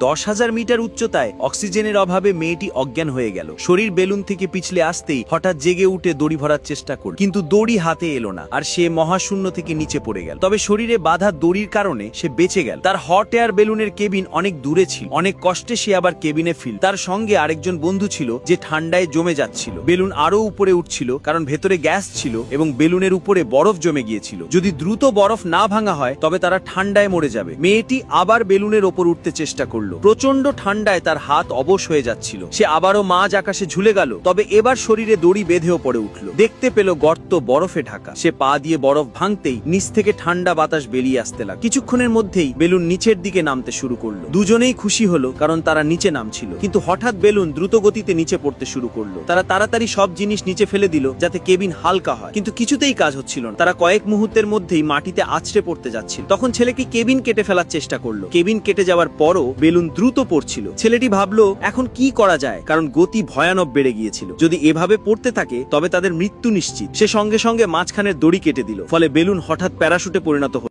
10,000 metre উচ্চতায় অক্সিজেনের অভাবে মেয়েটি অজ্ঞান হয়ে গেল। শরীর বেলুন থেকে পিছলে আসতেই হঠাৎ জেগে উঠে দড়ি ভরার চেষ্টা করল, কিন্তু দড়ি হাতে এলো না, আর সে মহাশূন্য থেকে নিচে পড়ে গেল। তবে শরীরে বাধা দড়ির কারণে সে বেঁচে গেল। তার হট এয়ার বেলুনের কেবিন অনেক দূরে ছিল। অনেক কষ্টে সে আবার কেবিনে ফিরল। তার সঙ্গে আরেকজন বন্ধু ছিল যে ঠান্ডায় জমে যাচ্ছিল। বেলুন আরো উপরে উঠছিল কারণ ভেতরে গ্যাস ছিল এবং বেলুনের উপরে বরফ জমে গিয়েছিল। যদি দ্রুত বরফ না ভাঙা হয় তবে তারা ঠান্ডায় মরে যাবে। মেয়েটি আবার বেলুনের ওপর উঠতে চেষ্টা করলো। প্রচন্ড ঠান্ডায় তার হাত অবশ হয়ে যাচ্ছিল। সে আবারও মাঝ আকাশে ঝুলে গেল। তবে এবার শরীরে দড়ি বেঁধেও পড়ে উঠল। দেখতে পেল গর্ত বরফে ঢাকা। সে পা দিয়ে বরফ ভাঙতেই নিচ থেকে ঠান্ডা বাতাস বেরিয়ে আসতে লাগলো। কিছুক্ষণের মধ্যেই বেলুন নিচের দিকে নামতে শুরু করলো। দুজনেই খুশি হলো কারণ তারা নিচে নামছিল। কিন্তু হঠাৎ বেলুন দ্রুত গতিতে নিচে পড়তে শুরু করলো। তারা তাড়াতাড়ি সব জিনিস নিচে ফেলে দিল যাতে কেবিন হালকা হয়, কিন্তু কিছুতেই কাজ হচ্ছিল না। তারা কয়েক মুহূর্তের মধ্যেই মাটিতে আছড়ে পড়তে যাচ্ছিল। তখন ছেলেটি কেবিন কেটে ফেলার চেষ্টা করলো। কেবিন কেটে যাওয়ার পরও বেলুন দ্রুত পড়ছিল। ছেলেটি ভাবলো এখন কি করা যায়, কারণ গতি ভয়ানক বেড়ে গিয়েছিল। যদি এভাবে পড়তে থাকে তবে তাদের মৃত্যু নিশ্চিত। সে সঙ্গে সঙ্গে মাঝখানের দড়ি কেটে দিল। ফলে বেলুন হঠাৎ প্যারাশুটে পরিণত হলো।